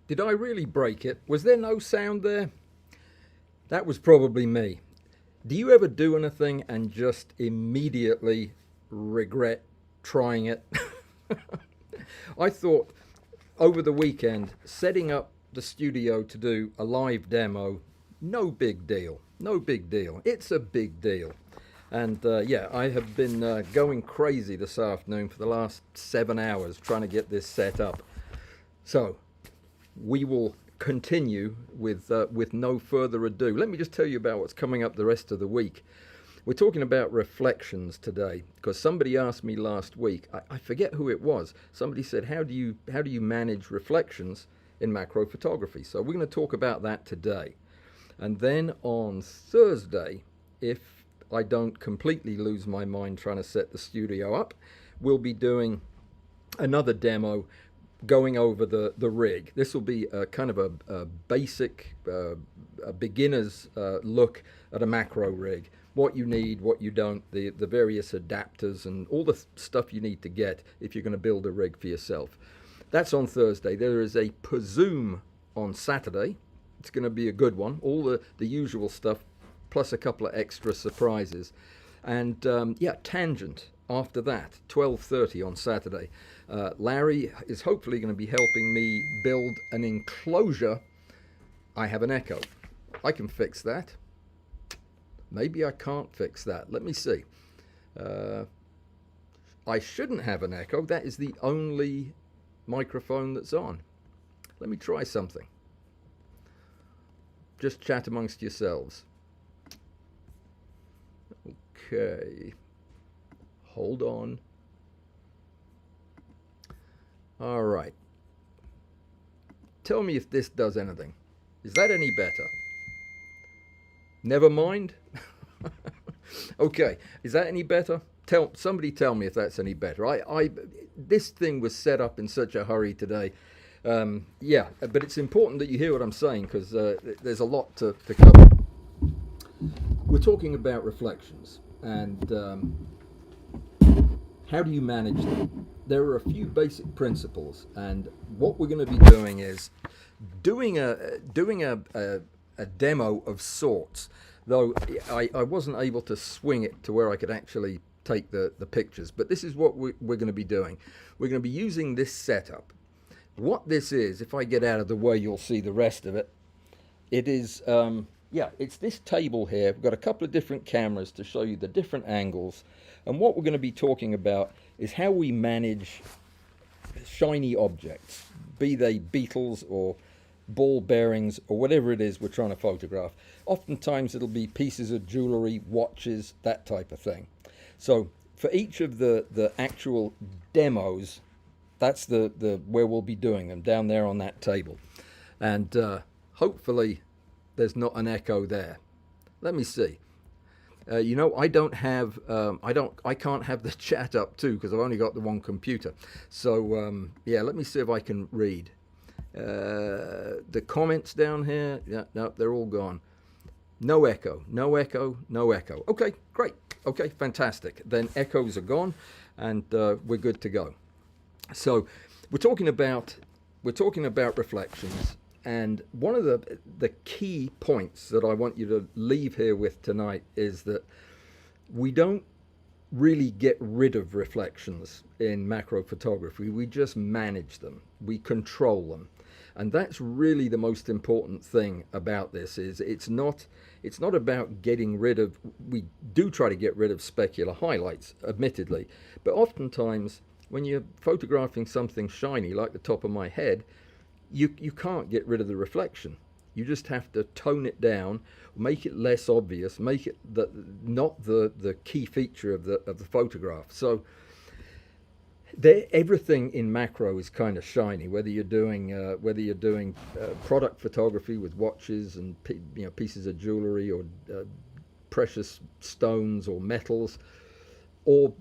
Did I really break it? Was there no sound there? That was probably me. Do you ever do anything and just immediately regret trying it? I thought over the weekend, setting up the studio to do a live demo, no big deal. No big deal. It's a big deal. And yeah, I have been going crazy this afternoon for the last 7 hours trying to get this set up. So we will continue with no further ado. Let me just tell you about what's coming up the rest of the week. We're talking about reflections today because somebody asked me last week. I forget who it was. Somebody said, "How do you manage reflections in macro photography?" So we're going to talk about that today, and then on Thursday, if I don't completely lose my mind trying to set the studio up, we'll be doing another demo going over the rig. This will be a kind of a basic, a beginner's look at a macro rig. What you need, what you don't, the various adapters and all the stuff you need to get if you're going to build a rig for yourself. That's on Thursday. There is a Zoom on Saturday. It's going to be a good one. All the usual stuff, plus a couple of extra surprises. And yeah, Tangent after that, 12:30 on Saturday. Larry is hopefully going to be helping me build an enclosure. I have an echo. I can fix that. Maybe I can't fix that. Let me see. I shouldn't have an echo. That is the only microphone that's on. Let me try something. Just chat amongst yourselves. Okay. Hold on. All right. Tell me if this does anything. Is that any better? Never mind. Okay, is that any better? Somebody tell me if that's any better. This thing was set up in such a hurry today. Yeah, but it's important that you hear what I'm saying because there's a lot to cover. We're talking about reflections and how do you manage them? There are a few basic principles, and what we're going to be doing is doing a demo of sorts. Though I wasn't able to swing it to where I could actually take the pictures, but this is what we're going to be doing. We're going to be using this setup. What this is, if I get out of the way, you'll see the rest of it. It is, yeah, it's this table here. We've got a couple of different cameras to show you the different angles. And what we're going to be talking about is how we manage shiny objects, be they beetles or ball bearings or whatever it is we're trying to photograph. Oftentimes it'll be pieces of jewelry, watches, that type of thing. So for each of the actual demos, that's the where we'll be doing them, down there on that table. And hopefully there's not an echo there. Let me see. You know, I can't have the chat up too because I've only got the one computer. So yeah, let me see if I can read. The comments down here, yeah, no, they're all gone. No echo, no echo, no echo. Okay, great. Okay, fantastic. Then echoes are gone, and we're good to go. So we're talking about reflections, and one of the key points that I want you to leave here with tonight is that we don't really get rid of reflections in macro photography. We just manage them. We control them. And that's really the most important thing about this is it's not about getting rid of, we do try to get rid of specular highlights, admittedly, but oftentimes when you're photographing something shiny like the top of my head, you can't get rid of the reflection. You just have to tone it down, make it less obvious, make it not the key feature of the photograph. So everything in macro is kind of shiny. Whether you're doing product photography with watches and pieces of jewelry or precious stones or metals, or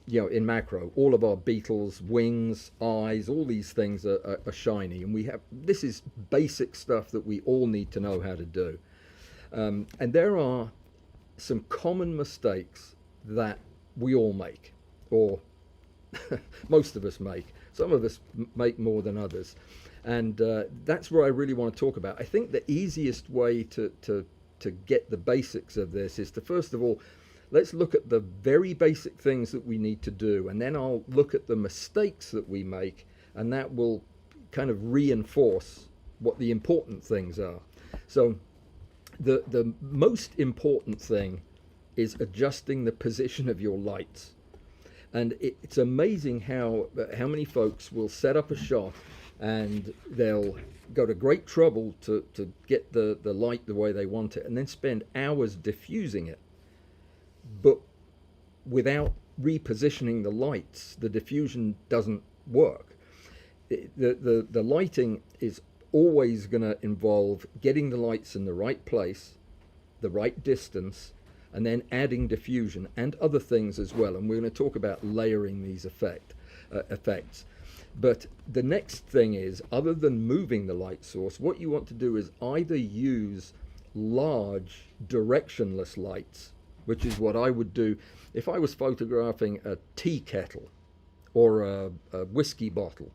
in macro, all of our beetles, wings, eyes, all these things are shiny, and this is basic stuff that we all need to know how to do. And there are some common mistakes that we all make, or most of us make. Some of us make more than others. And that's where I really want to talk about. I think the easiest way to get the basics of this is to, first of all, let's look at the very basic things that we need to do, and then I'll look at the mistakes that we make, and that will kind of reinforce what the important things are. So the most important thing is adjusting the position of your lights. And it's amazing how many folks will set up a shot and they'll go to great trouble to get the light the way they want it, and then spend hours diffusing it. But without repositioning the lights, the diffusion doesn't work. The lighting is always going to involve getting the lights in the right place, the right distance, and then adding diffusion and other things as well. And we're going to talk about layering these effects. But the next thing is, other than moving the light source, what you want to do is either use large directionless lights, which is what I would do if I was photographing a tea kettle or a whiskey bottle.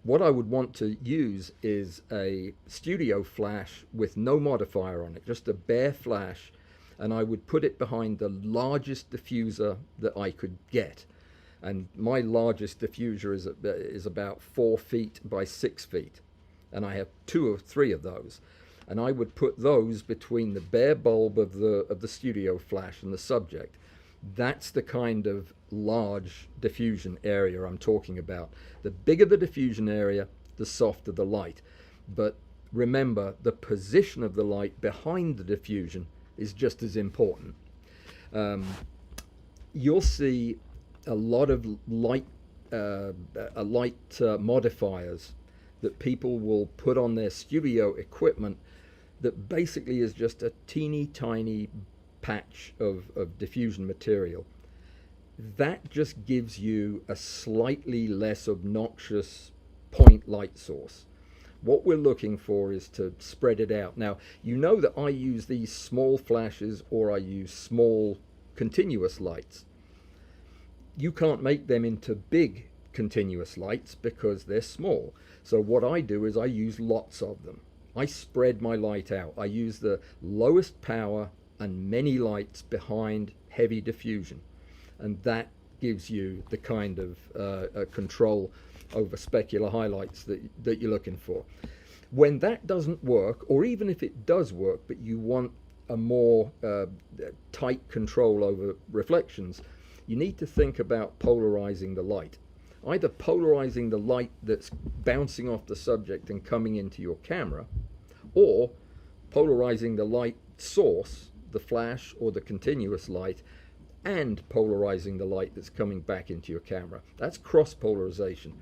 What I would want to use is a studio flash with no modifier on it, just a bare flash, and I would put it behind the largest diffuser that I could get. And my largest diffuser is about 4 feet by 6 feet, and I have 2 or 3 of those. And I would put those between the bare bulb of the studio flash and the subject. That's the kind of large diffusion area I'm talking about. The bigger the diffusion area, the softer the light. But remember, the position of the light behind the diffusion is just as important. You'll see a lot of light modifiers that people will put on their studio equipment that basically is just a teeny tiny patch of diffusion material. That just gives you a slightly less obnoxious point light source. What we're looking for is to spread it out. Now, you know that I use these small flashes or I use small continuous lights. You can't make them into big continuous lights because they're small. So what I do is I use lots of them. I spread my light out. I use the lowest power and many lights behind heavy diffusion. And that gives you the kind of control over specular highlights that you're looking for. When that doesn't work, or even if it does work, but you want a more tight control over reflections, you need to think about polarizing the light. Either polarizing the light that's bouncing off the subject and coming into your camera, or polarizing the light source, the flash or the continuous light, and polarizing the light that's coming back into your camera. That's cross polarization,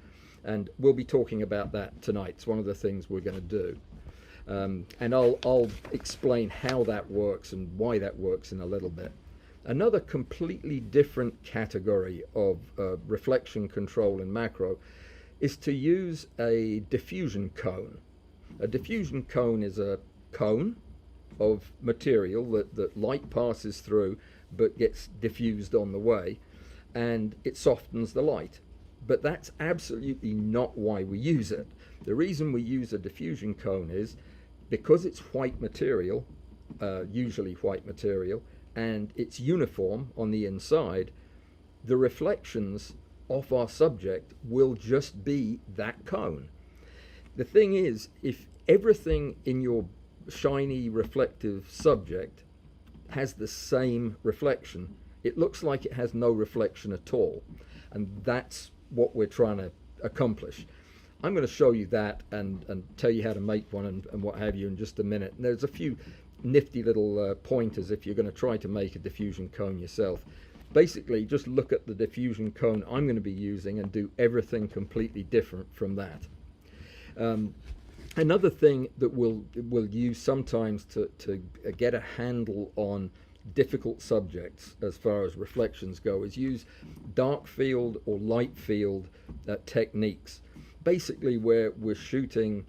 and we'll be talking about that tonight. It's one of the things we're going to do, and I'll explain how that works and why that works in a little bit. Another completely different category of reflection control in macro is to use a diffusion cone. A diffusion cone is a cone of material that light passes through but gets diffused on the way, and it softens the light. But that's absolutely not why we use it. The reason we use a diffusion cone is because it's white material, usually white material, and it's uniform on the inside, the reflections off our subject will just be that cone. The thing is, if everything in your shiny reflective subject has the same reflection, it looks like it has no reflection at all. And that's what we're trying to accomplish. I'm going to show you that and tell you how to make one and what have you in just a minute. And there's a few nifty little pointers if you're going to try to make a diffusion cone yourself. Basically, just look at the diffusion cone I'm going to be using and do everything completely different from that. Another thing that we'll use sometimes to get a handle on difficult subjects as far as reflections go is use dark field or light field techniques. Basically, where we're shooting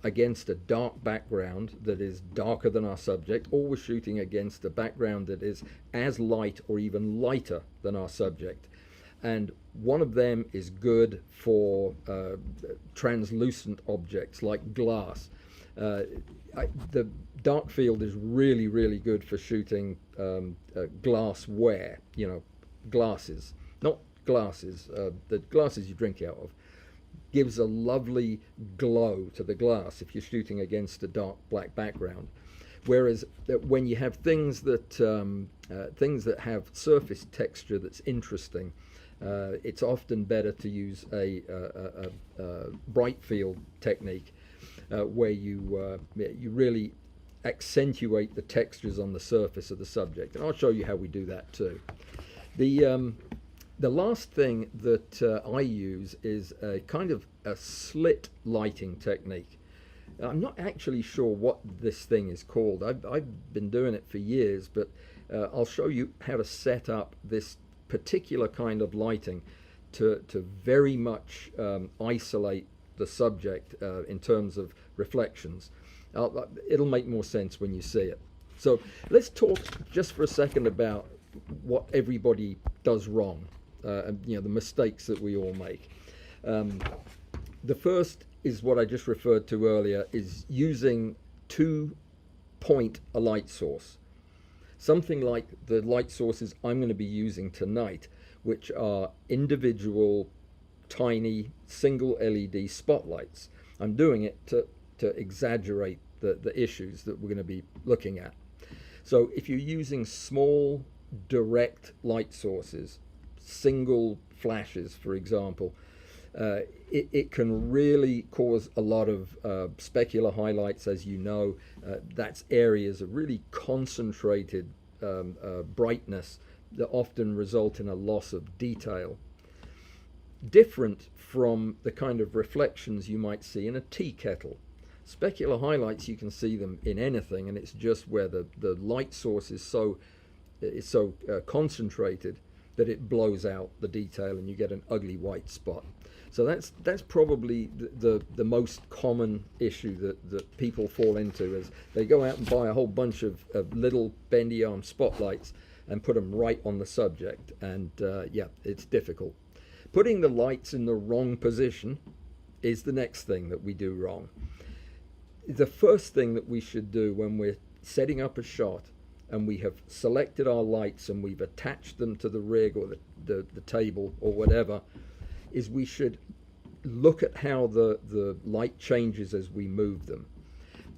against a dark background that is darker than our subject, or we're shooting against a background that is as light or even lighter than our subject. And One of them is good for translucent objects like glass. The dark field is really, really good for shooting glassware, glasses, not glasses, the glasses you drink out of. Gives a lovely glow to the glass if you're shooting against a dark black background. Whereas when you have things that have surface texture that's interesting, it's often better to use a bright field technique where you really accentuate the textures on the surface of the subject, and I'll show you how we do that too. The last thing that I use is a kind of a slit lighting technique. I'm not actually sure what this thing is called. I've been doing it for years, but I'll show you how to set up this particular kind of lighting to very much isolate the subject in terms of reflections. It'll make more sense when you see it. So let's talk just for a second about what everybody does wrong, the mistakes that we all make. The first is what I just referred to earlier, is using two-point a light source. Something like the light sources I'm going to be using tonight, which are individual, tiny, single LED spotlights. I'm doing it to exaggerate the issues that we're going to be looking at. So if you're using small, direct light sources, single flashes, for example, it can really cause a lot of specular highlights, as you know. That's areas of really concentrated brightness that often result in a loss of detail. Different from the kind of reflections you might see in a tea kettle. Specular highlights, you can see them in anything, and it's just where the light source is so concentrated that it blows out the detail and you get an ugly white spot. So that's probably the most common issue that people fall into, is they go out and buy a whole bunch of little bendy arm spotlights and put them right on the subject, and it's difficult. Putting the lights in the wrong position is the next thing that we do wrong. The first thing that we should do when we're setting up a shot and we have selected our lights and we've attached them to the rig or the table or whatever, is we should look at how the light changes as we move them.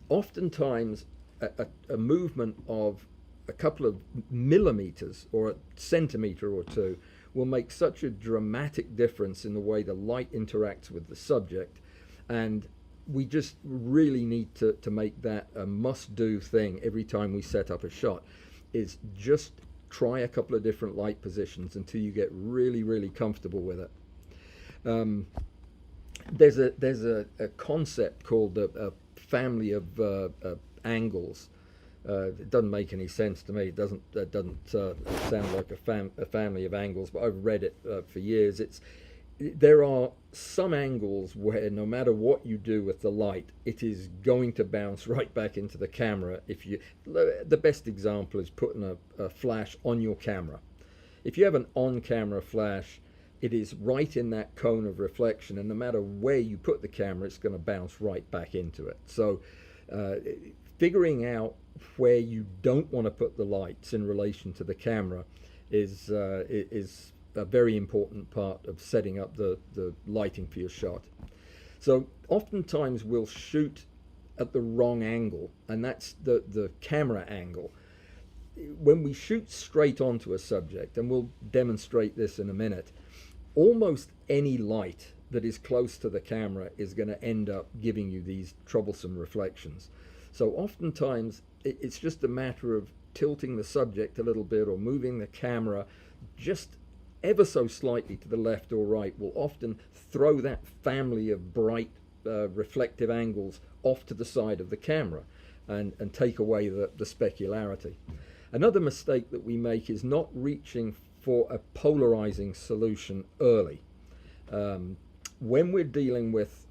Oftentimes, a movement of a couple of millimeters or a centimeter or two will make such a dramatic difference in the way the light interacts with the subject, and we just really need to make that a must-do thing every time we set up a shot, is just try a couple of different light positions until you get really, really comfortable with it. There's a concept called a family of angles. It doesn't make any sense to me. It doesn't sound like a family of angles, but I've read it for years. There are some angles where no matter what you do with the light, it is going to bounce right back into the camera. The best example is putting a flash on your camera. If you have an on-camera flash, it is right in that cone of reflection, and no matter where you put the camera, it's going to bounce right back into it. So figuring out where you don't want to put the lights in relation to the camera is a very important part of setting up the lighting for your shot. So oftentimes we'll shoot at the wrong angle, and that's the camera angle. When we shoot straight onto a subject, and we'll demonstrate this in a minute, almost any light that is close to the camera is going to end up giving you these troublesome reflections. So oftentimes it's just a matter of tilting the subject a little bit or moving the camera just ever so slightly to the left or right will often throw that family of bright reflective angles off to the side of the camera and take away the specularity. Another mistake that we make is not reaching for a polarizing solution early. When we're dealing with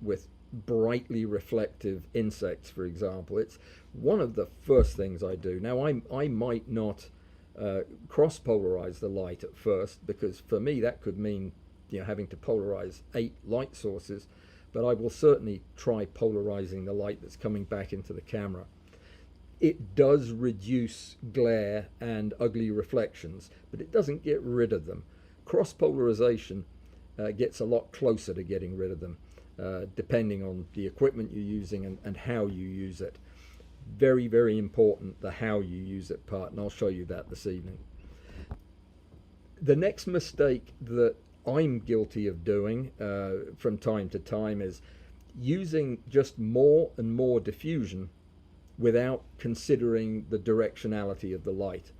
brightly reflective insects, for example, it's one of the first things I do. Now, I might not cross-polarize the light at first, because for me that could mean having to polarize 8 light sources, but I will certainly try polarizing the light that's coming back into the camera. It does reduce glare and ugly reflections, but it doesn't get rid of them. Cross polarization gets a lot closer to getting rid of them, depending on the equipment you're using and how you use it. Very, very important, the how you use it part, and I'll show you that this evening. The next mistake that I'm guilty of doing from time to time is using just more and more diffusion without considering the directionality of the light.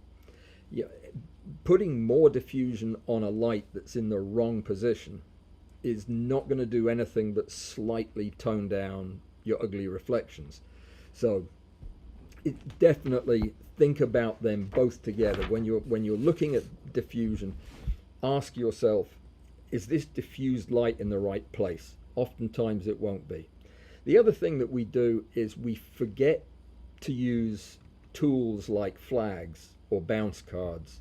Putting more diffusion on a light that's in the wrong position is not going to do anything but slightly tone down your ugly reflections. So definitely think about them both together. When you're looking at diffusion, ask yourself, is this diffused light in the right place? Oftentimes it won't be. The other thing that we do is we forget to use tools like flags or bounce cards.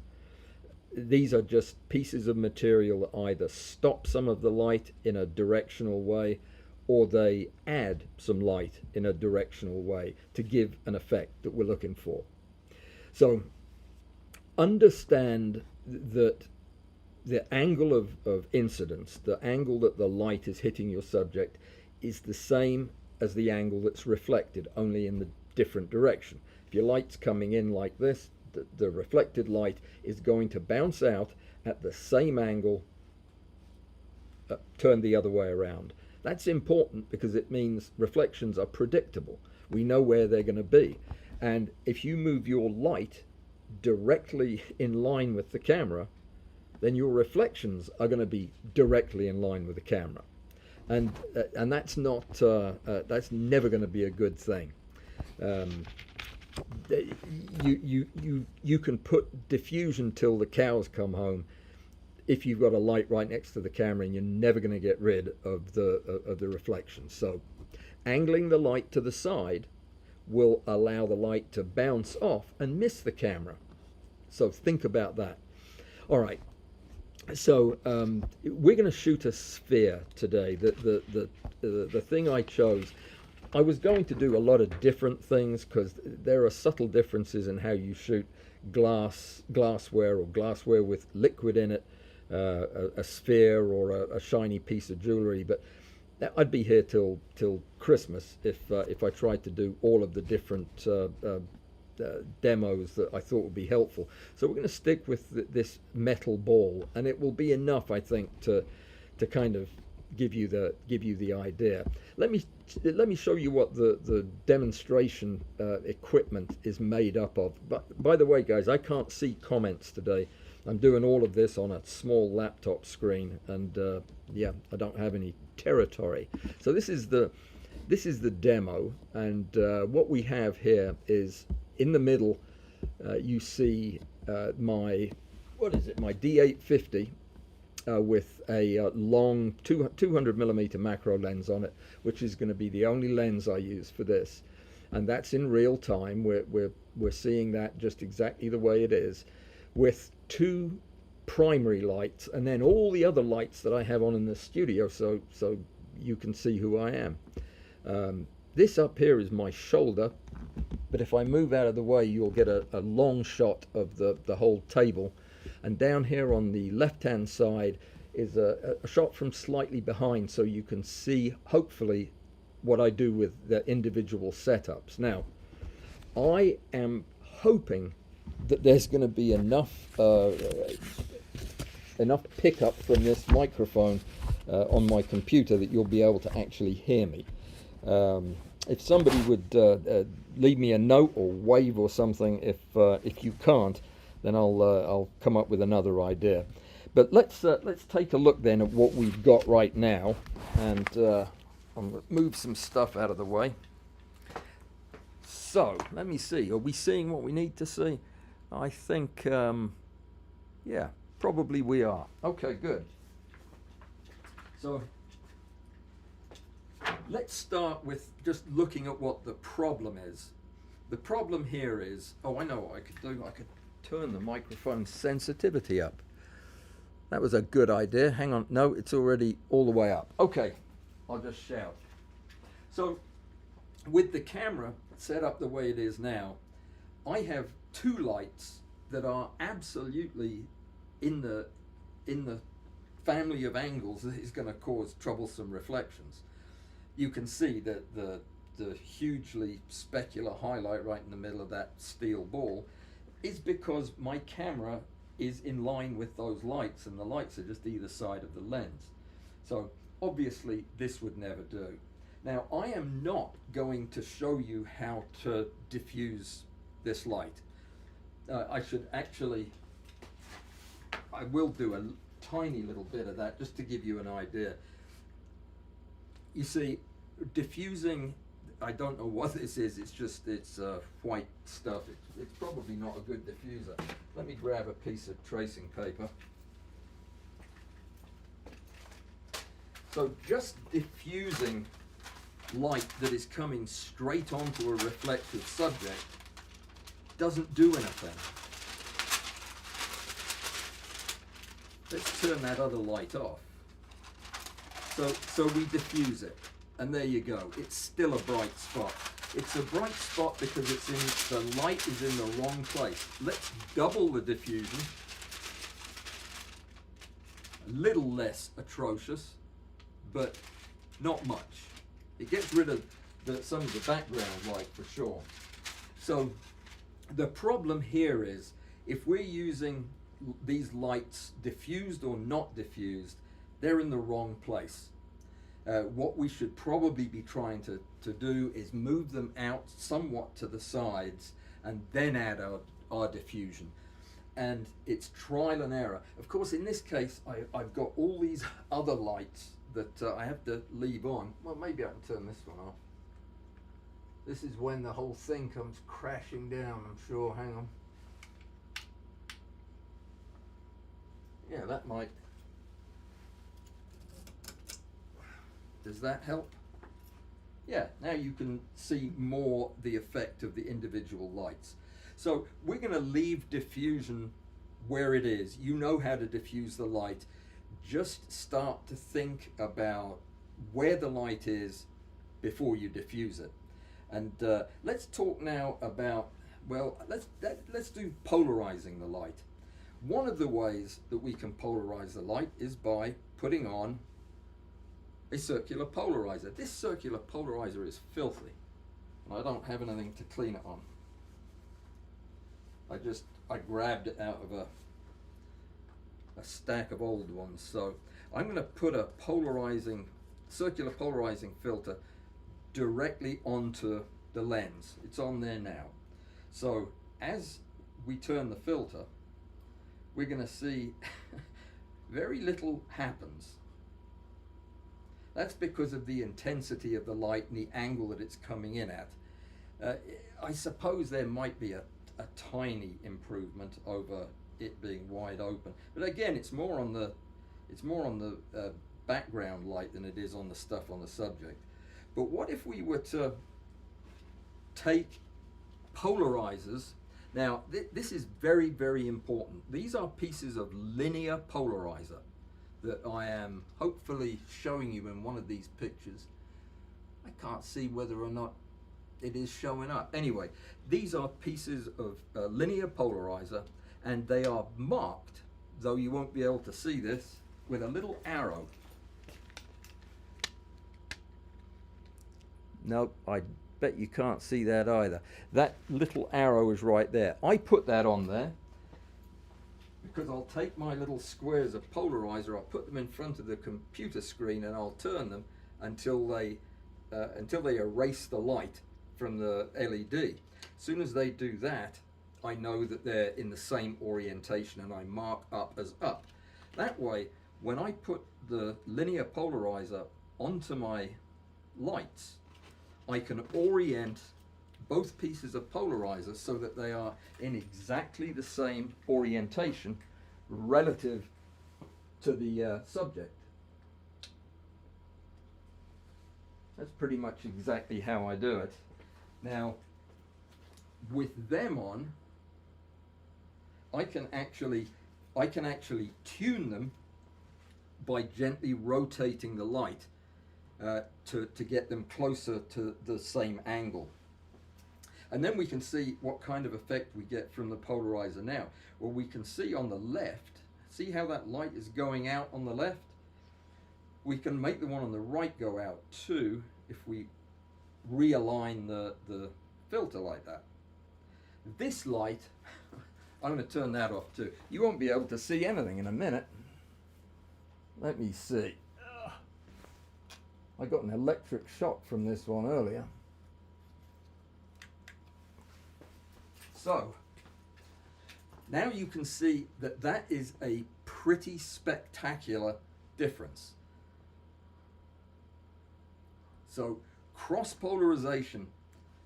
These are just pieces of material that either stop some of the light in a directional way, or they add some light in a directional way to give an effect that we're looking for. So understand that the angle of incidence, the angle that the light is hitting your subject, is the same as the angle that's reflected, only in the different direction. If your light's coming in like this, the reflected light is going to bounce out at the same angle, turned the other way around. That's important because it means reflections are predictable. We know where they're going to be. And if you move your light directly in line with the camera, then your reflections are going to be directly in line with the camera. And that's not that's never going to be a good thing. You can put diffusion till the cows come home if you've got a light right next to the camera, and you're never going to get rid of the reflection. So angling the light to the side will allow the light to bounce off and miss the camera. So think about that. All right. So we're going to shoot a sphere today. The thing I chose, I was going to do a lot of different things because there are subtle differences in how you shoot glassware or glassware with liquid in it, a sphere or a shiny piece of jewelry. But I'd be here till Christmas if I tried to do all of the different demos that I thought would be helpful. So we're going to stick with this metal ball, and it will be enough, I think, to kind of give you the idea. Let me show you what the demonstration equipment is made up of. But by the way, guys, I can't see comments today. I'm doing all of this on a small laptop screen, and yeah, I don't have any territory. So this is the demo, and what we have here is in the middle. You see my D850 with a long 200mm macro lens on it, which is going to be the only lens I use for this, and that's in real time. We're seeing that just exactly the way it is, with 2 primary lights and then all the other lights that I have on in the studio, so you can see who I am. This up here is my shoulder, but if I move out of the way, you'll get a long shot of the whole table. And down here on the left-hand side is a shot from slightly behind, so you can see, hopefully, what I do with the individual setups. Now, I am hoping that there's going to be enough pickup from this microphone on my computer that you'll be able to actually hear me. If somebody would leave me a note or wave or something, if you can't, then I'll come up with another idea. But let's take a look then at what we've got right now, and I'm going to move some stuff out of the way. So let me see. Are we seeing what we need to see? I think, yeah, probably we are. Okay, good. So let's start with just looking at what the problem is. The problem here is, oh, I know what I could do. I could turn the microphone sensitivity up. That was a good idea. Hang on. No, it's already all the way up. Okay, I'll just shout. So with the camera set up the way it is now, I have two lights that are absolutely in the family of angles that is going to cause troublesome reflections. You can see that the hugely specular highlight right in the middle of that steel ball is because my camera is in line with those lights, and the lights are just either side of the lens. So obviously this would never do. Now I am not going to show you how to diffuse this light. I will do a tiny little bit of that just to give you an idea. You see, diffusing, I don't know what this is, it's white stuff. It's probably not a good diffuser. Let me grab a piece of tracing paper. So just diffusing light that is coming straight onto a reflective subject doesn't do anything. Let's turn that other light off. So we diffuse it, and there you go. It's still a bright spot. It's a bright spot because the light is in the wrong place. Let's double the diffusion. A little less atrocious, but not much. It gets rid of some of the background light for sure. So the problem here is, if we're using these lights diffused or not diffused, they're in the wrong place. What we should probably be trying to do is move them out somewhat to the sides and then add our diffusion. And it's trial and error. Of course, in this case, I've got all these other lights that I have to leave on. Well, maybe I can turn this one off. This is when the whole thing comes crashing down, I'm sure. Hang on. Yeah, that might. Does that help? Yeah, now you can see more the effect of the individual lights. So we're going to leave diffusion where it is. You know how to diffuse the light. Just start to think about where the light is before you diffuse it. And let's talk now about, well, let's do polarizing the light. One of the ways that we can polarize the light is by putting on a circular polarizer. This circular polarizer is filthy, and I don't have anything to clean it on. I grabbed it out of a stack of old ones. So I'm going to put a circular polarizing filter directly onto the lens. It's on there now. So as we turn the filter, we're going to see very little happens. That's because of the intensity of the light and the angle that it's coming in at. I suppose there might be a tiny improvement over it being wide open, but again, it's more on the background light than it is on the stuff on the subject. But what if we were to take polarizers? Now this is very, very important. These are pieces of linear polarizer that I am hopefully showing you in one of these pictures. I can't see whether or not it is showing up. Anyway, these are pieces of linear polarizer, and they are marked, though you won't be able to see this, with a little arrow. Nope, I bet you can't see that either. That little arrow is right there. I put that on there because I'll take my little squares of polarizer, I'll put them in front of the computer screen, and I'll turn them until they erase the light from the LED. As soon as they do that, I know that they're in the same orientation, and I mark up as up. That way, when I put the linear polarizer onto my lights, I can orient both pieces of polarizer so that they are in exactly the same orientation relative to the subject. That's pretty much exactly how I do it. Now, with them on, I can actually I can actually tune them by gently rotating the light to get them closer to the same angle. And then we can see what kind of effect we get from the polarizer now. Well, we can see on the left, see how that light is going out on the left? We can make the one on the right go out too if we realign the filter like that. This light, I'm going to turn that off too. You won't be able to see anything in a minute. Let me see. I got an electric shock from this one earlier. So, now you can see that that is a pretty spectacular difference. So, cross polarization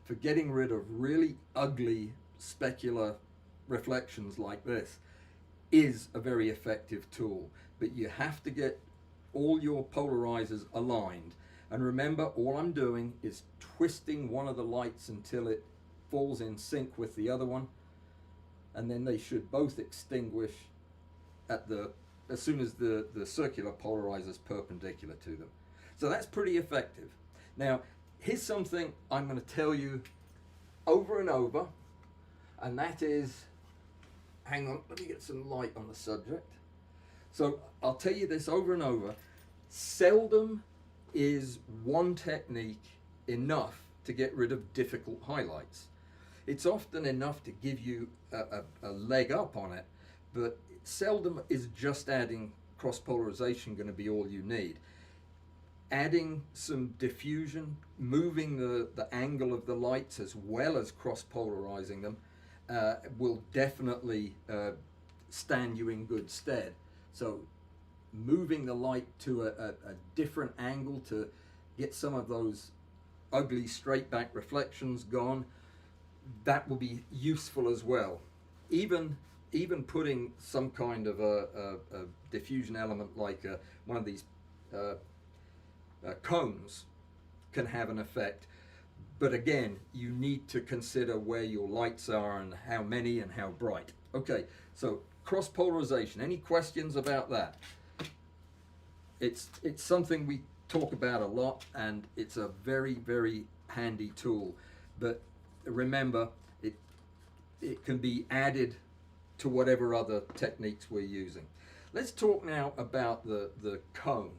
for getting rid of really ugly specular reflections like this is a very effective tool, but you have to get all your polarizers aligned. And remember, all I'm doing is twisting one of the lights until it falls in sync with the other one, and then they should both extinguish as soon as the circular polarizer is perpendicular to them. So that's pretty effective. Now, here's something I'm going to tell you over and over, and that is, hang on, let me get some light on the subject. So I'll tell you this over and over, seldom is one technique enough to get rid of difficult highlights. It's often enough to give you a leg up on it, but seldom is just adding cross polarization going to be all you need. Adding some diffusion, moving the angle of the lights as well as cross polarizing them will definitely stand you in good stead. So moving the light to a different angle to get some of those ugly straight back reflections gone, that will be useful as well. Even putting some kind of a diffusion element like one of these cones can have an effect, but again, you need to consider where your lights are and how many and how bright. Okay, so cross polarization, any questions about that? It's something we talk about a lot, and it's a very, very handy tool, but remember, it can be added to whatever other techniques we're using. Let's talk now about the cone.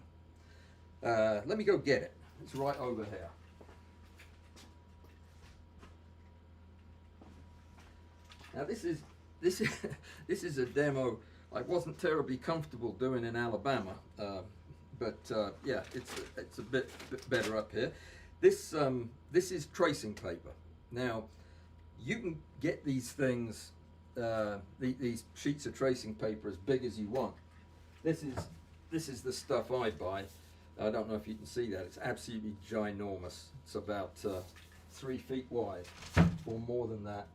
Let me go get it. It's right over here. Now this is a demo I wasn't terribly comfortable doing in Alabama, but yeah, it's a bit better up here. This is tracing paper. Now you can get these things, these sheets of tracing paper as big as you want. This is the stuff I buy. I don't know if you can see that. It's absolutely ginormous. It's about 3 feet wide or more than that.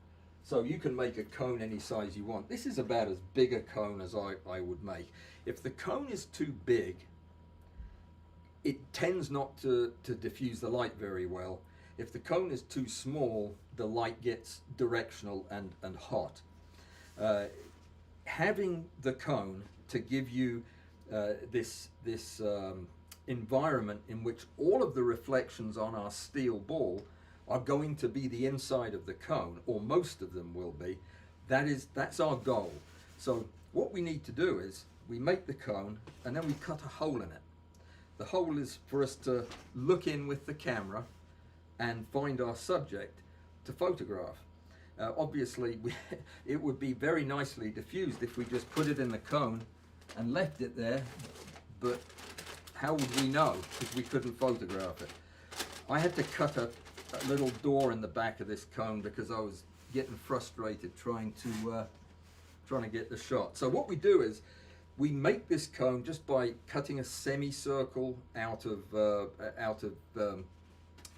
So you can make a cone any size you want. This is about as big a cone as I would make. If the cone is too big, it tends not to diffuse the light very well. If the cone is too small, the light gets directional and hot. Having the cone to give you this environment in which all of the reflections on our steel ball are going to be the inside of the cone, or most of them will be, that's our goal. So what we need to do is we make the cone and then we cut a hole in it. The hole is for us to look in with the camera and find our subject to photograph. Obviously, it would be very nicely diffused if we just put it in the cone and left it there, but how would we know if we couldn't photograph it? I had to cut a little door in the back of this cone because I was getting frustrated trying to get the shot. So what we do is we make this cone just by cutting a semicircle out of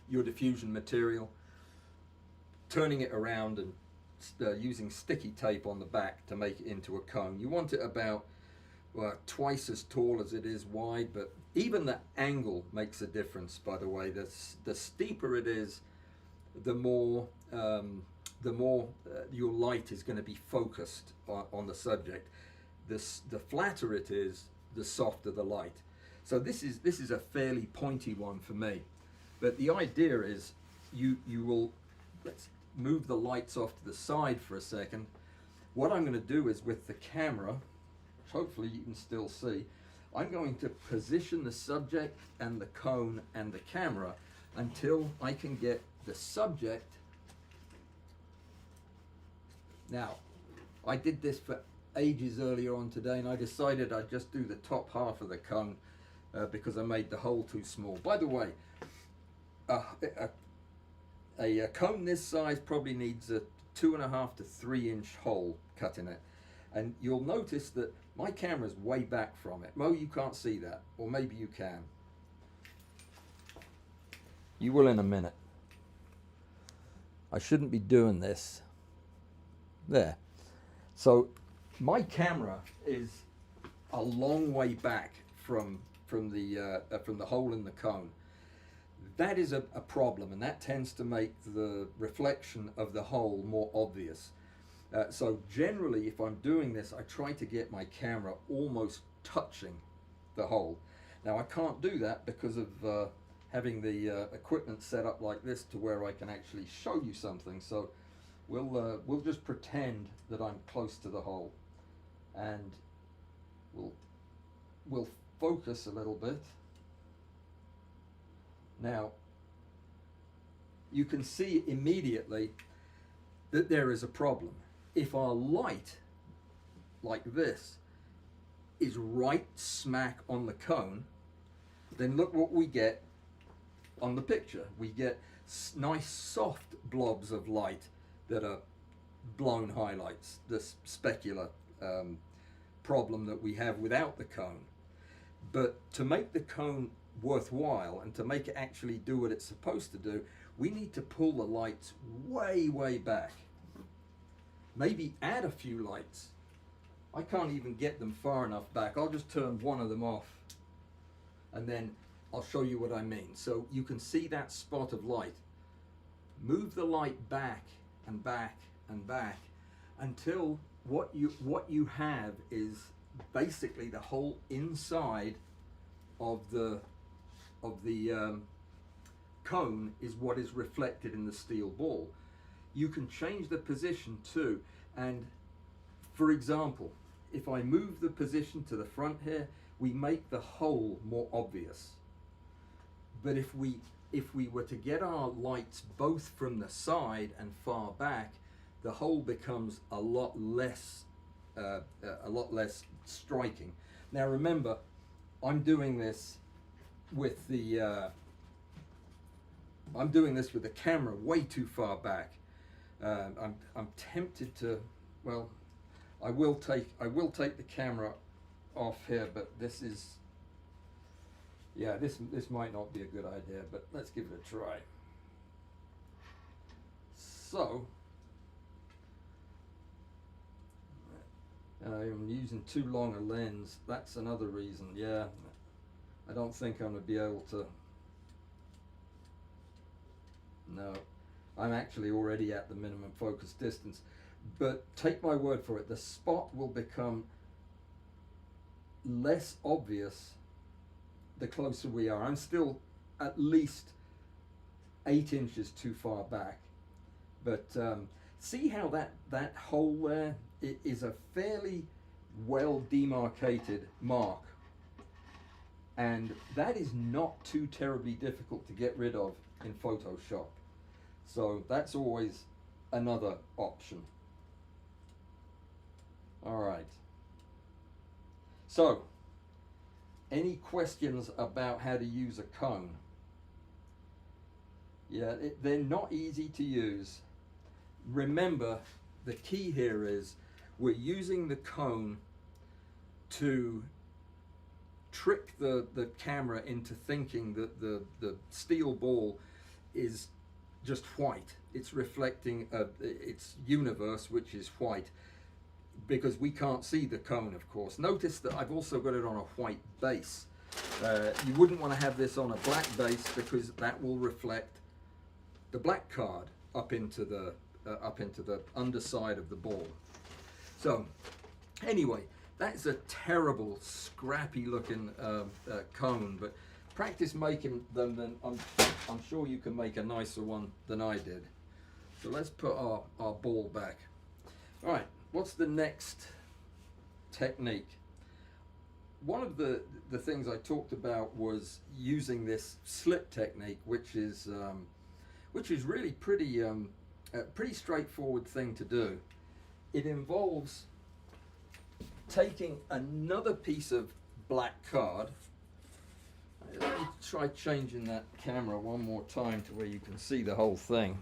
your diffusion material, turning it around and using sticky tape on the back to make it into a cone. You want it about twice as tall as it is wide, but even the angle makes a difference, by the way. The steeper it is, the more your light is going to be focused on the subject. the flatter it is, the softer the light. So this is a fairly pointy one for me. But the idea is you will, let's move the lights off to the side for a second. What I'm going to do is with the camera, which hopefully you can still see, I'm going to position the subject and the cone and the camera until I can get the subject. Now, I did this for ages earlier on today, and I decided I'd just do the top half of the cone because I made the hole too small. By the way, a cone this size probably needs a 2.5 to 3 inch hole cut in it. And you'll notice that my camera's way back from it. Mo, you can't see that, or maybe you can. You will in a minute. I shouldn't be doing this. There. So my camera is a long way back from the hole in the cone. That is a problem, and that tends to make the reflection of the hole more obvious. So generally, if I'm doing this, I try to get my camera almost touching the hole. Now I can't do that because of having the equipment set up like this to where I can actually show you something. So we'll just pretend that I'm close to the hole, and we'll focus a little bit. Now you can see immediately that there is a problem. If our light, like this, is right smack on the cone, then look what we get on the picture. We get nice soft blobs of light that are blown highlights, this specular problem that we have without the cone. But to make the cone worthwhile and to make it actually do what it's supposed to do, we need to pull the lights way, way back. Maybe add a few lights. I can't even get them far enough back. I'll just turn one of them off and then I'll show you what I mean. So you can see that spot of light. Move the light back and back and back until what you have is basically the whole inside of the cone is what is reflected in the steel ball. You can change the position too, and for example, if I move the position to the front here, we make the hole more obvious. But if we were to get our lights both from the side and far back, the hole becomes a lot less striking. Now remember, I'm doing this with the camera way too far back. I'm tempted to, well, I will take the camera off here, but this is, yeah, this might not be a good idea, but let's give it a try. So I'm using too long a lens. That's another reason. Yeah, I don't think I'm gonna be able to. No, I'm actually already at the minimum focus distance, but take my word for it, the spot will become less obvious the closer we are. I'm still at least 8 inches too far back, but see how that hole there is a fairly well demarcated mark, and that is not too terribly difficult to get rid of in Photoshop. So that's always another option. All right. So, any questions about how to use a cone? Yeah, they're not easy to use. Remember, the key here is we're using the cone to trick the camera into thinking that the steel ball is just white. It's reflecting its universe, which is white, because we can't see the cone, of course. Notice that I've also got it on a white base. You wouldn't want to have this on a black base because that will reflect the black card up into the underside of the ball. So anyway, That's a terrible, scrappy looking cone, but practice making them, and I'm sure you can make a nicer one than I did. So let's put our ball back. All right, what's the next technique? One of the things I talked about was using this slip technique, which is really pretty pretty straightforward thing to do. It involves taking another piece of black card. Let me try changing that camera one more time to where you can see the whole thing.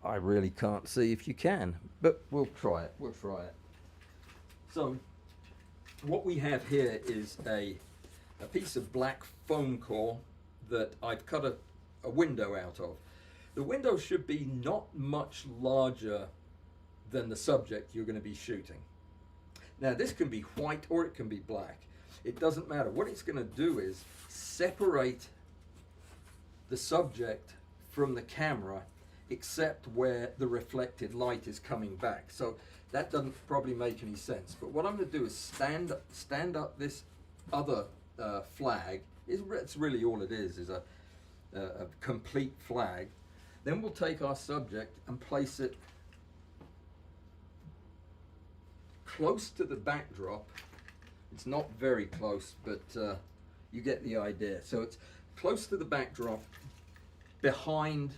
I really can't see if you can, but we'll try it. We'll try it. So what we have here is a piece of black foam core that I've cut a window out of. The window should be not much larger than the subject you're going to be shooting. Now this can be white or it can be black. It doesn't matter. What it's going to do is separate the subject from the camera, except where the reflected light is coming back. So that doesn't probably make any sense. But what I'm going to do is stand up this other flag. It's really all it is a complete flag. Then we'll take our subject and place it close to the backdrop. It's not very close, but you get the idea. So it's close to the backdrop behind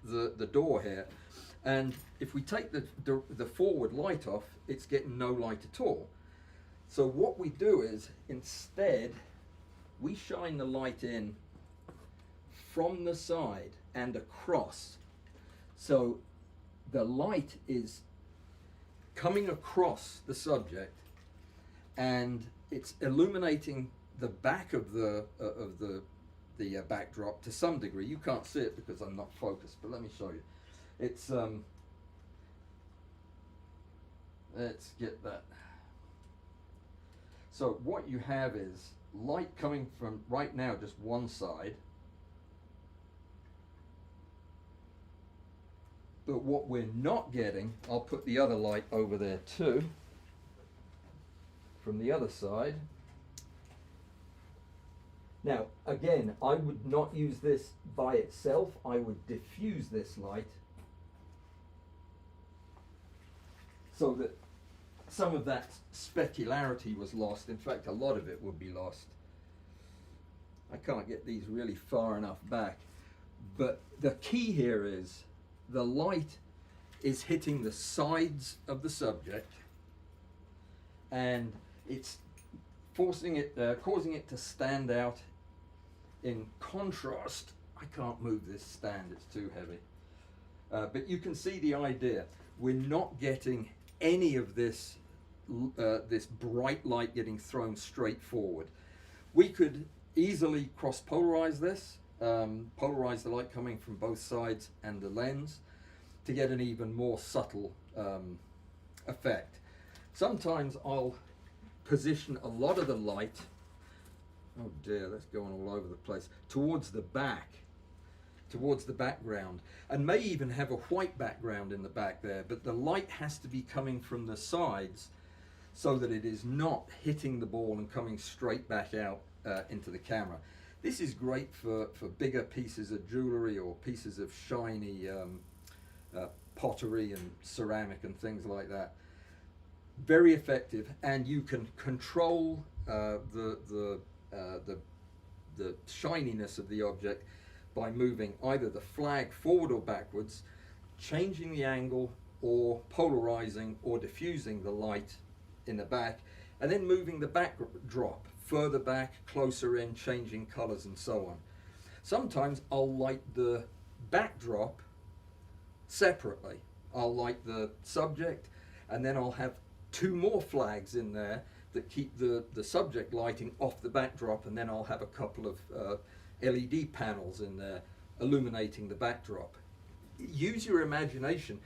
the door here. And if we take the forward light off, it's getting no light at all. So what we do is, instead, we shine the light in from the side and across. So the light is coming across the subject and it's illuminating the back of the backdrop to some degree. You can't see it because I'm not focused, but let me show you. It's let's get that. So what you have is light coming from right now just one side, but what we're not getting, I'll put the other light over there too, from the other side. Now again, I would not use this by itself. I would diffuse this light so that some of that specularity was lost. In fact, a lot of it would be lost. I can't get these really far enough back, but the key here is the light is hitting the sides of the subject and it's causing it to stand out in contrast. I can't move this stand, it's too heavy. But you can see the idea. We're not getting any of this this bright light getting thrown straight forward. We could easily cross-polarize this, polarize the light coming from both sides and the lens to get an even more subtle effect. Sometimes I'll position a lot of the light, oh dear, that's going all over the place, towards the back, towards the background, and may even have a white background in the back there, but the light has to be coming from the sides so that it is not hitting the ball and coming straight back out into the camera. This is great for bigger pieces of jewelry or pieces of shiny pottery and ceramic and things like that. Very effective, and you can control the shininess of the object by moving either the flag forward or backwards, changing the angle, or polarizing or diffusing the light in the back, and then moving the backdrop further back, closer in, changing colors and so on. Sometimes I'll light the backdrop separately. I'll light the subject and then I'll have two more flags in there that keep the subject lighting off the backdrop, and then I'll have a couple of LED panels in there illuminating the backdrop. Use your imagination.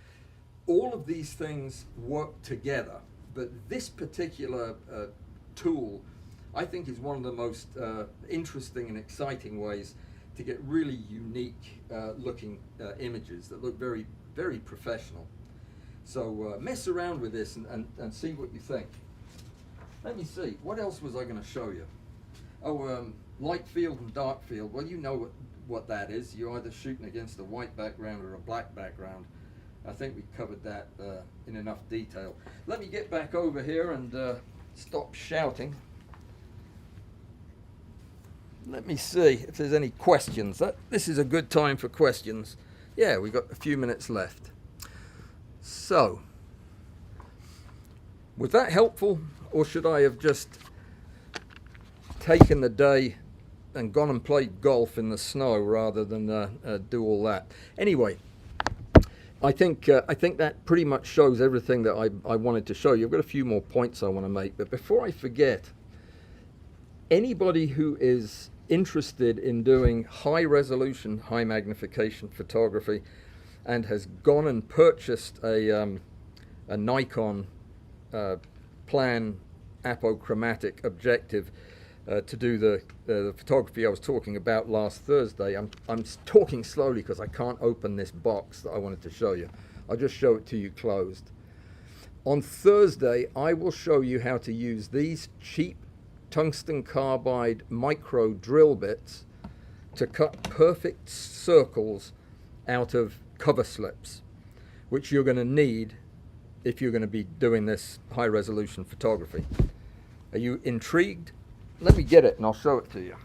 All of these things work together, but this particular tool I think is one of the most interesting and exciting ways to get really unique looking images that look very, very professional. So mess around with this and see what you think. Let me see, what else was I going to show you? Oh, light field and dark field. Well, you know what that is. You're either shooting against a white background or a black background. I think we covered that in enough detail. Let me get back over here and stop shouting. Let me see if there's any questions. This is a good time for questions. Yeah, we've got a few minutes left. So, was that helpful, or should I have just taken the day and gone and played golf in the snow rather than do all that? Anyway, I think that pretty much shows everything that I wanted to show you. I've got a few more points I want to make, but before I forget, anybody who is interested in doing high resolution, high magnification photography and has gone and purchased a Nikon Plan apochromatic objective to do the photography I was talking about last Thursday. I'm talking slowly because I can't open this box that I wanted to show you. I'll just show it to you closed. On Thursday, I will show you how to use these cheap tungsten carbide micro drill bits to cut perfect circles out of cover slips, which you're going to need if you're going to be doing this high resolution photography. Are you intrigued? Let me get it and I'll show it to you.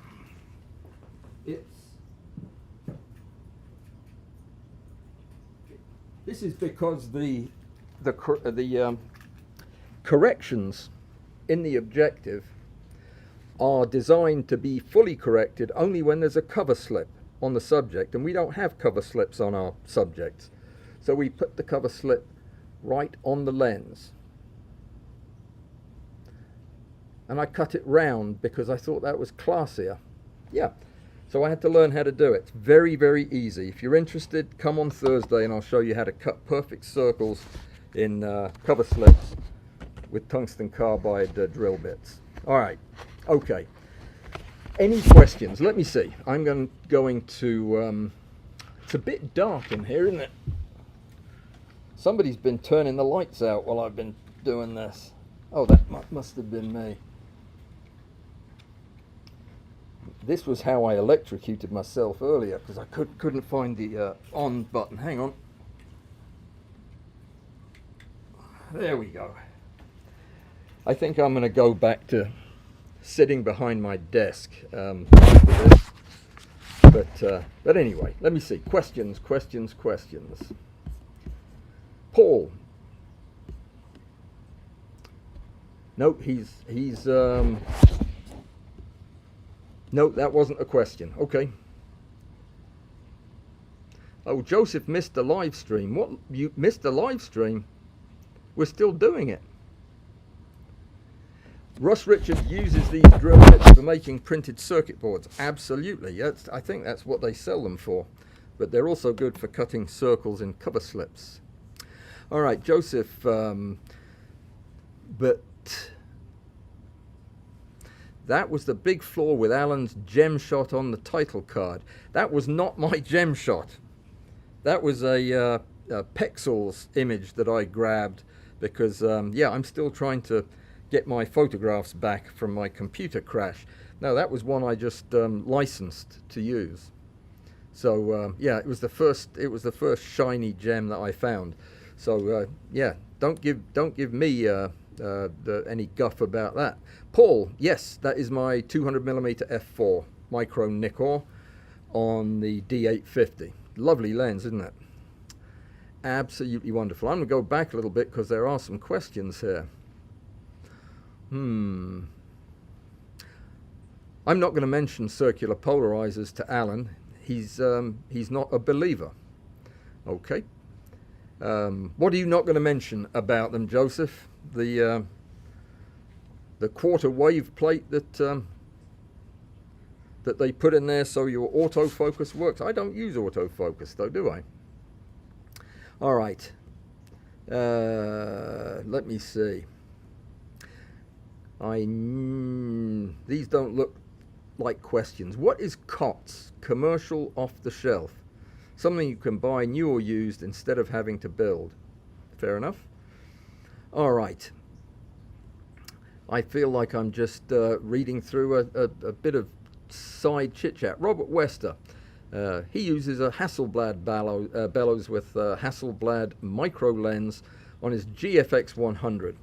This is because the corrections in the objective are designed to be fully corrected only when there's a cover slip on the subject, and we don't have cover slips on our subjects. So we put the cover slip right on the lens. And I cut it round because I thought that was classier. Yeah, so I had to learn how to do it. It's very, very easy. If you're interested, come on Thursday and I'll show you how to cut perfect circles in cover slips with tungsten carbide drill bits. All right, okay. Any questions? Let me see. I'm going to, it's a bit dark in here, isn't it? Somebody's been turning the lights out while I've been doing this. Oh, that must have been me. This was how I electrocuted myself earlier because I couldn't find the on button. Hang on. There we go. I think I'm going to go back to sitting behind my desk after this. But anyway, let me see. Questions. Paul. Nope, he's nope, that wasn't a question. Okay. Oh, Joseph missed the live stream. What? You missed the live stream? We're still doing it. Russ Richards uses these drill bits for making printed circuit boards. Absolutely. I think that's what they sell them for. But they're also good for cutting circles in cover slips. All right, Joseph. But that was the big flaw with Alan's gem shot on the title card. That was not my gem shot. That was a Pexels image that I grabbed because, yeah, I'm still trying to get my photographs back from my computer crash. No, that was one I just licensed to use. So yeah, it was the first shiny gem that I found. So yeah, don't give me any guff about that. Paul, yes, that is my 200mm f4 micro Nikkor on the D850. Lovely lens, isn't it? Absolutely wonderful. I'm going to go back a little bit because there are some questions here. I'm not going to mention circular polarizers to Alan. He's not a believer. Okay. What are you not going to mention about them, Joseph? The quarter wave plate that they put in there so your autofocus works. I don't use autofocus though, do I? All right. Let me see. These don't look like questions. What is COTS? Commercial off the shelf. Something you can buy new or used instead of having to build. fair enough. All right. I feel like I'm just reading through a bit of side chit chat. Robert Wester, he uses a Hasselblad bellows with Hasselblad micro lens on his GFX 100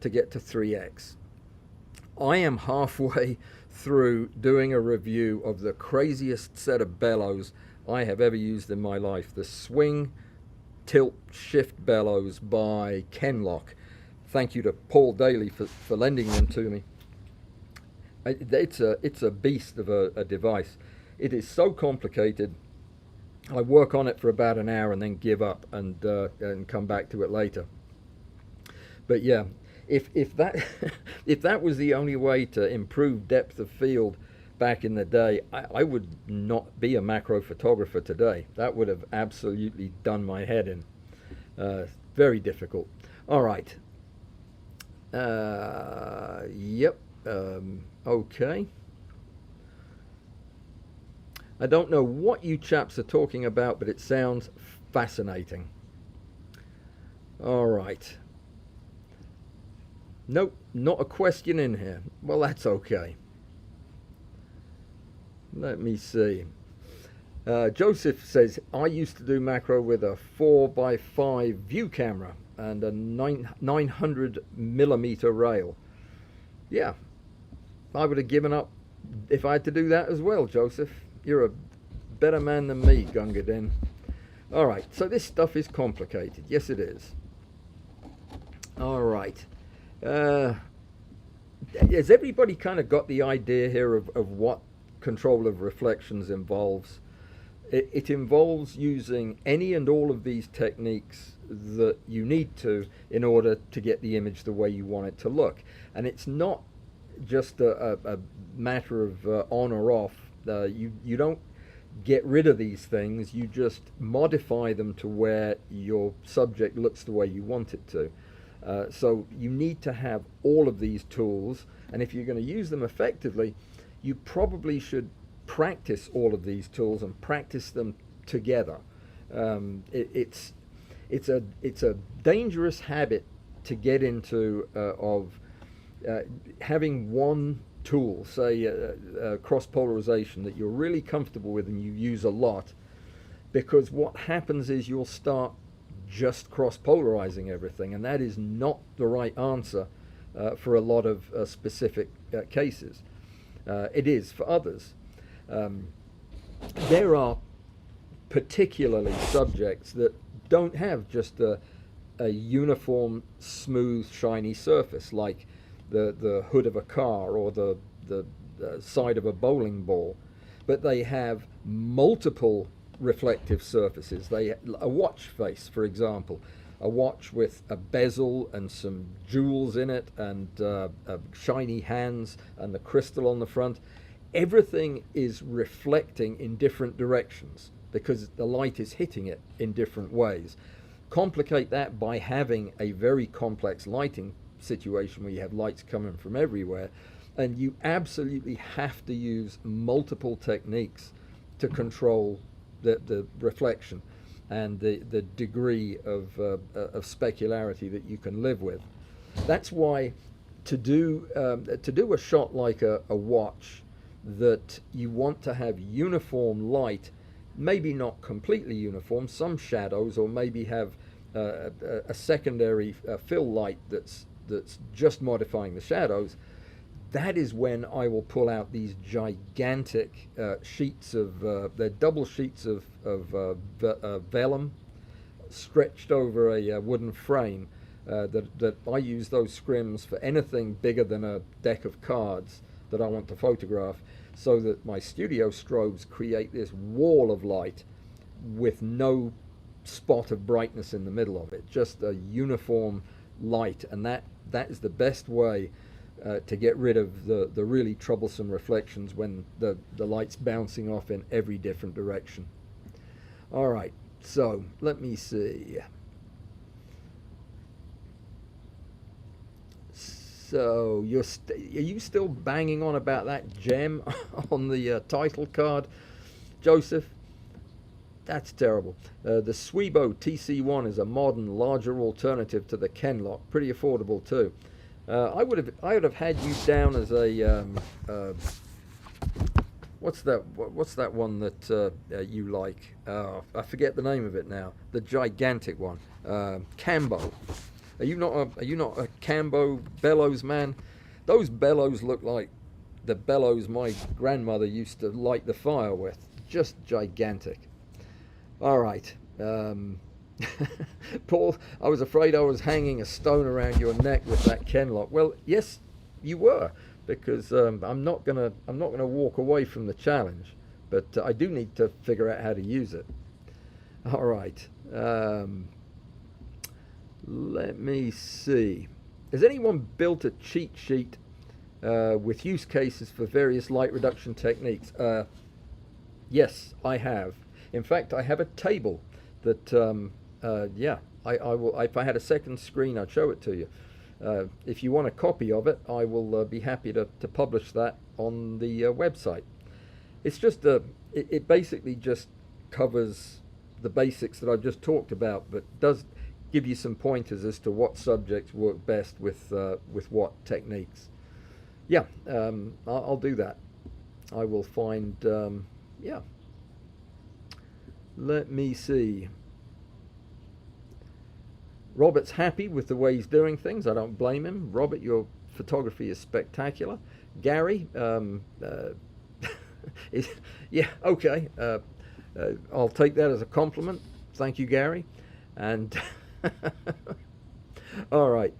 to get to 3x. I am halfway through doing a review of the craziest set of bellows I have ever used in my life, the Swing Tilt Shift bellows by Kenlock. Thank you to Paul Daly for lending them to me. It's a beast of a device. It is so complicated. I work on it for about an hour and then give up and come back to it later. But yeah, if that if that was the only way to improve depth of field back in the day, I would not be a macro photographer today. That would have absolutely done my head in. Very difficult. All right. Yep. Okay. I don't know what you chaps are talking about, but it sounds fascinating. All right. Nope, not a question in here. Well, that's okay. Let me see. Joseph says, I used to do macro with a 4x5 view camera and a 900mm rail. Yeah, I would have given up if I had to do that as well, Joseph. You're a better man than me, Gunga Din. All right, so this stuff is complicated. Yes, it is. All right. Has everybody kind of got the idea here of what control of reflections involves? It involves using any and all of these techniques that you need to in order to get the image the way you want it to look. And it's not just a matter of on or off. You don't get rid of these things, you just modify them to where your subject looks the way you want it to. So you need to have all of these tools, and if you're going to use them effectively, you probably should practice all of these tools and practice them together. It's a dangerous habit to get into of having one tool, say cross polarization, that you're really comfortable with and you use a lot, because what happens is you'll start just cross polarizing everything, and that is not the right answer for a lot of specific cases. It is for others. There are particularly subjects that don't have just a uniform, smooth, shiny surface like the hood of a car or the side of a bowling ball, but they have multiple reflective surfaces. A watch face, for example, a watch with a bezel and some jewels in it and shiny hands and the crystal on the front. Everything is reflecting in different directions because the light is hitting it in different ways. Complicate that by having a very complex lighting situation where you have lights coming from everywhere, and you absolutely have to use multiple techniques to control the reflection and the degree of specularity that you can live with. That's why to do a shot like a watch that you want to have uniform light, maybe not completely uniform, some shadows, or maybe have a secondary fill light that's just modifying the shadows. That is when I will pull out these gigantic sheets of, they're double sheets of vellum stretched over a wooden frame. That I use those scrims for anything bigger than a deck of cards that I want to photograph, so that my studio strobes create this wall of light with no spot of brightness in the middle of it, just a uniform light, and that is the best way to get rid of the really troublesome reflections when the light's bouncing off in every different direction. All right, so let me see. So are you still banging on about that gem on the title card, Joseph? That's terrible. The Swibo TC1 is a modern, larger alternative to the Kenlock. Pretty affordable too. I would have had you down as a what's that one that you like? I forget the name of it now. The gigantic one, Cambo. Are you not a Cambo bellows man? Those bellows look like the bellows my grandmother used to light the fire with. Just gigantic. All right. Paul, I was afraid I was hanging a stone around your neck with that Kenlock. Well, yes, you were, because I'm not gonna walk away from the challenge, but I do need to figure out how to use it. All right. Let me see. Has anyone built a cheat sheet with use cases for various light reduction techniques? Yes, I have. In fact, I have a table that, yeah, I will. If I had a second screen, I'd show it to you. If you want a copy of it, I will be happy to publish that on the website. It's just it basically just covers the basics that I've just talked about, but does give you some pointers as to what subjects work best with what techniques. Yeah, I'll do that. I will find, yeah. Let me see. Robert's happy with the way he's doing things. I don't blame him. Robert, your photography is spectacular. Gary, yeah, okay. I'll take that as a compliment. Thank you, Gary. And all right.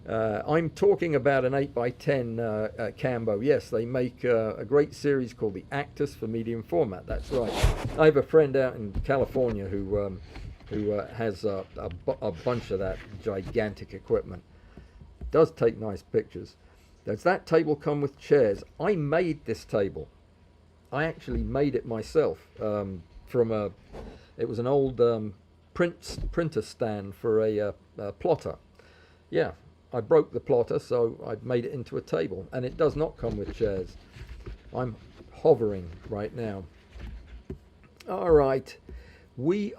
I'm talking about an 8x10 Cambo. Yes, they make a great series called the Actus for medium format. That's right. I have a friend out in California who has a bunch of that gigantic equipment. Does take nice pictures. Does that table come with chairs? I made this table. I actually made it myself from it was an old printer stand for a plotter. Yeah. I broke the plotter, so I made it into a table, and it does not come with chairs. I'm hovering right now. All right, we're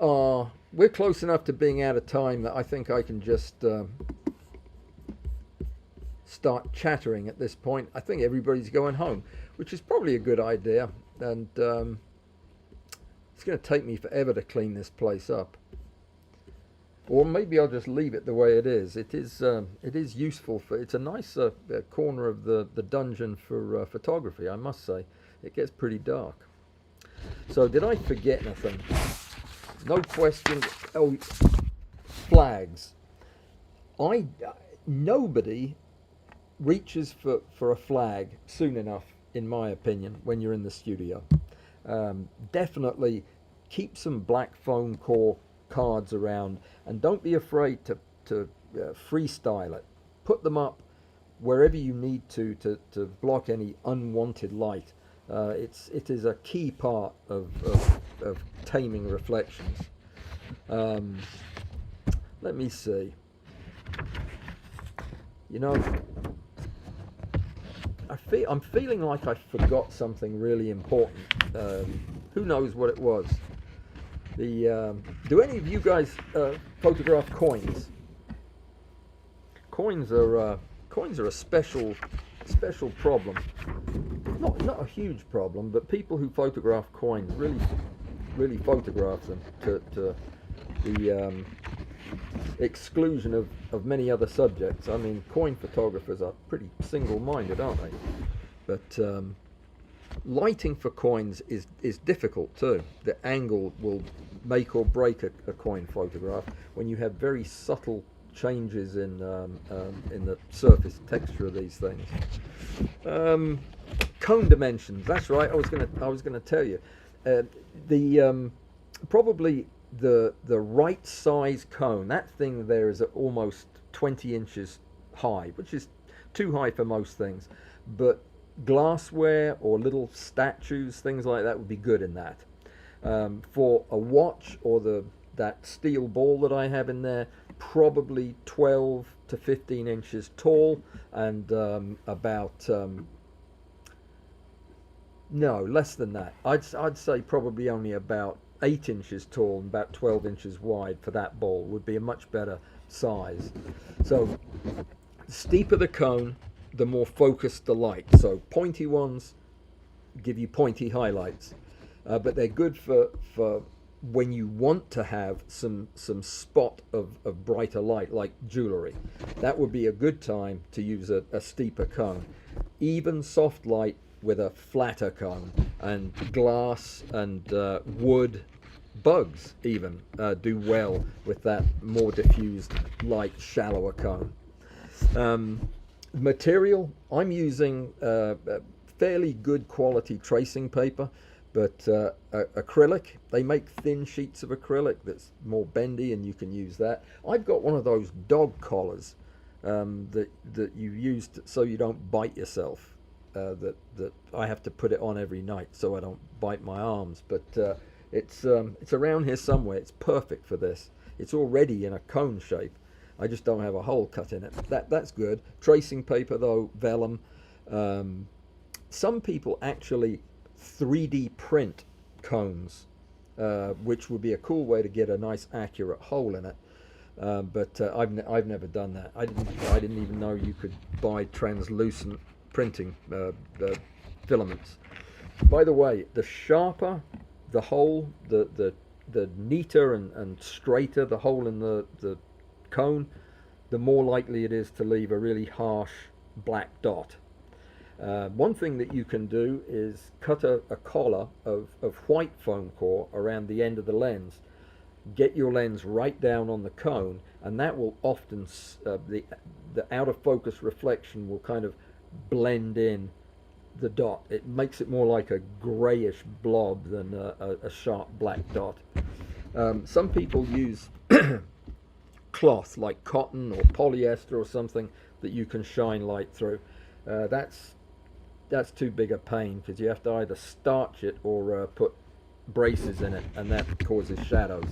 close enough to being out of time that I think I can just start chattering at this point. I think everybody's going home, which is probably a good idea, and it's going to take me forever to clean this place up. Or maybe I'll just leave it the way it is. It is useful for. It's a nice corner of the dungeon for photography, I must say. It gets pretty dark. So did I forget anything? No question. Oh, flags. Nobody reaches for a flag soon enough, in my opinion, when you're in the studio. Definitely keep some black foam core cards around, and don't be afraid to freestyle it. Put them up wherever you need to block any unwanted light. It is a key part of taming reflections. Let me see. You know, I'm feeling like I forgot something really important. Who knows what it was? Do any of you guys photograph coins? Coins are a special problem. Not a huge problem, but people who photograph coins really photograph them to the exclusion of many other subjects. I mean, coin photographers are pretty single-minded, aren't they? But lighting for coins is difficult too. The angle will make or break a coin photograph when you have very subtle changes in the surface texture of these things. Cone dimensions. That's right. I was gonna tell you. Probably the right size cone. That thing there is almost 20 inches high, which is too high for most things, but glassware or little statues, things like that would be good in that. For a watch or that steel ball that I have in there, probably 12 to 15 inches tall and about no, less than that. I'd say probably only about 8 inches tall and about 12 inches wide for that ball would be a much better size. So the steeper the cone, the more focused the light. So pointy ones give you pointy highlights, but they're good for when you want to have some spot of brighter light, like jewelry. That would be a good time to use a steeper cone. Even soft light with a flatter cone, and glass and wood, bugs even do well with that more diffused light, shallower cone. Material, I'm using fairly good quality tracing paper, but acrylic, they make thin sheets of acrylic that's more bendy, and you can use that. I've got one of those dog collars that you use so you don't bite yourself. That I have to put it on every night so I don't bite my arms. But it's around here somewhere. It's perfect for this. It's already in a cone shape. I just don't have a hole cut in it. That's good. Tracing paper though, vellum. Some people actually 3D print cones, which would be a cool way to get a nice accurate hole in it. But I've never done that. I didn't even know you could buy translucent printing filaments. By the way, the sharper the hole, the neater and straighter the hole in the cone, the more likely it is to leave a really harsh black dot. One thing that you can do is cut a collar of white foam core around the end of the lens. Get your lens right down on the cone, and that will often, the out of focus reflection will kind of blend in the dot. It makes it more like a grayish blob than a sharp black dot. Some people use cloth like cotton or polyester or something that you can shine light through. That's too big a pain, because you have to either starch it or put braces in it, and that causes shadows.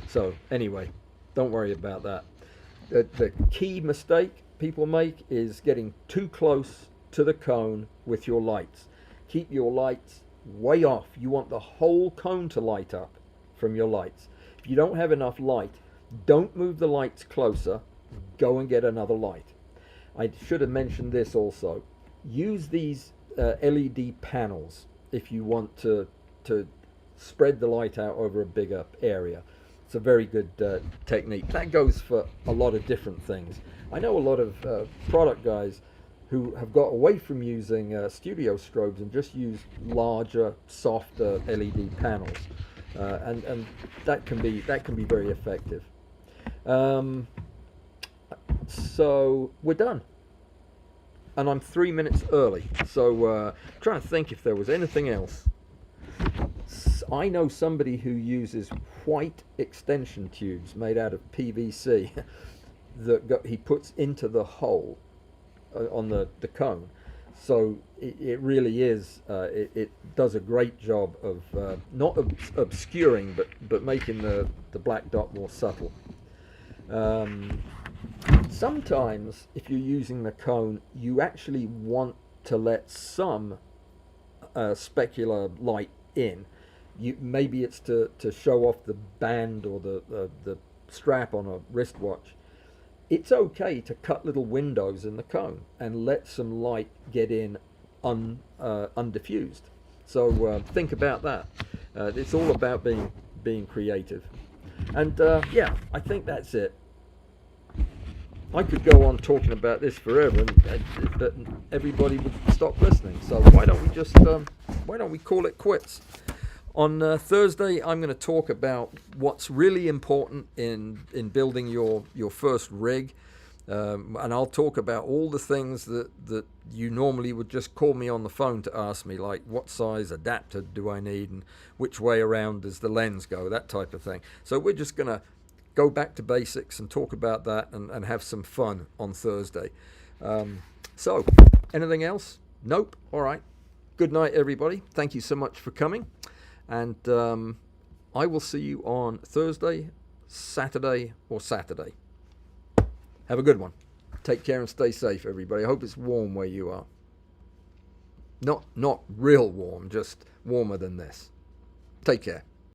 So anyway, don't worry about that. The key mistake people make is getting too close to the cone with your lights. Keep your lights way off. You want the whole cone to light up from your lights. If you don't have enough light, don't move the lights closer. Go and get another light. I should have mentioned this also. Use these LED panels if you want to spread the light out over a bigger area. It's a very good technique. That goes for a lot of different things. I know a lot of product guys who have got away from using studio strobes and just use larger, softer LED panels, and that can be very effective. So we're done, and I'm 3 minutes early. So trying to think if there was anything else. I know somebody who uses white extension tubes made out of PVC that he puts into the hole on the cone. So it really is, it does a great job of not obscuring, but making the black dot more subtle. Sometimes if you're using the cone, you actually want to let some specular light in. Maybe it's to show off the band or the strap on a wristwatch. It's okay to cut little windows in the cone and let some light get in undiffused. So think about that. It's all about being creative. And yeah, I think that's it. I could go on talking about this forever, but everybody would stop listening. So why don't we call it quits? On Thursday, I'm going to talk about what's really important in building your first rig, and I'll talk about all the things that you normally would just call me on the phone to ask me, like what size adapter do I need and which way around does the lens go, that type of thing. So we're just going to go back to basics and talk about that and have some fun on Thursday. So, anything else? Nope. All right. Good night, everybody. Thank you so much for coming. And I will see you on Thursday, Saturday, or Saturday. Have a good one. Take care and stay safe, everybody. I hope it's warm where you are. Not real warm, just warmer than this. Take care.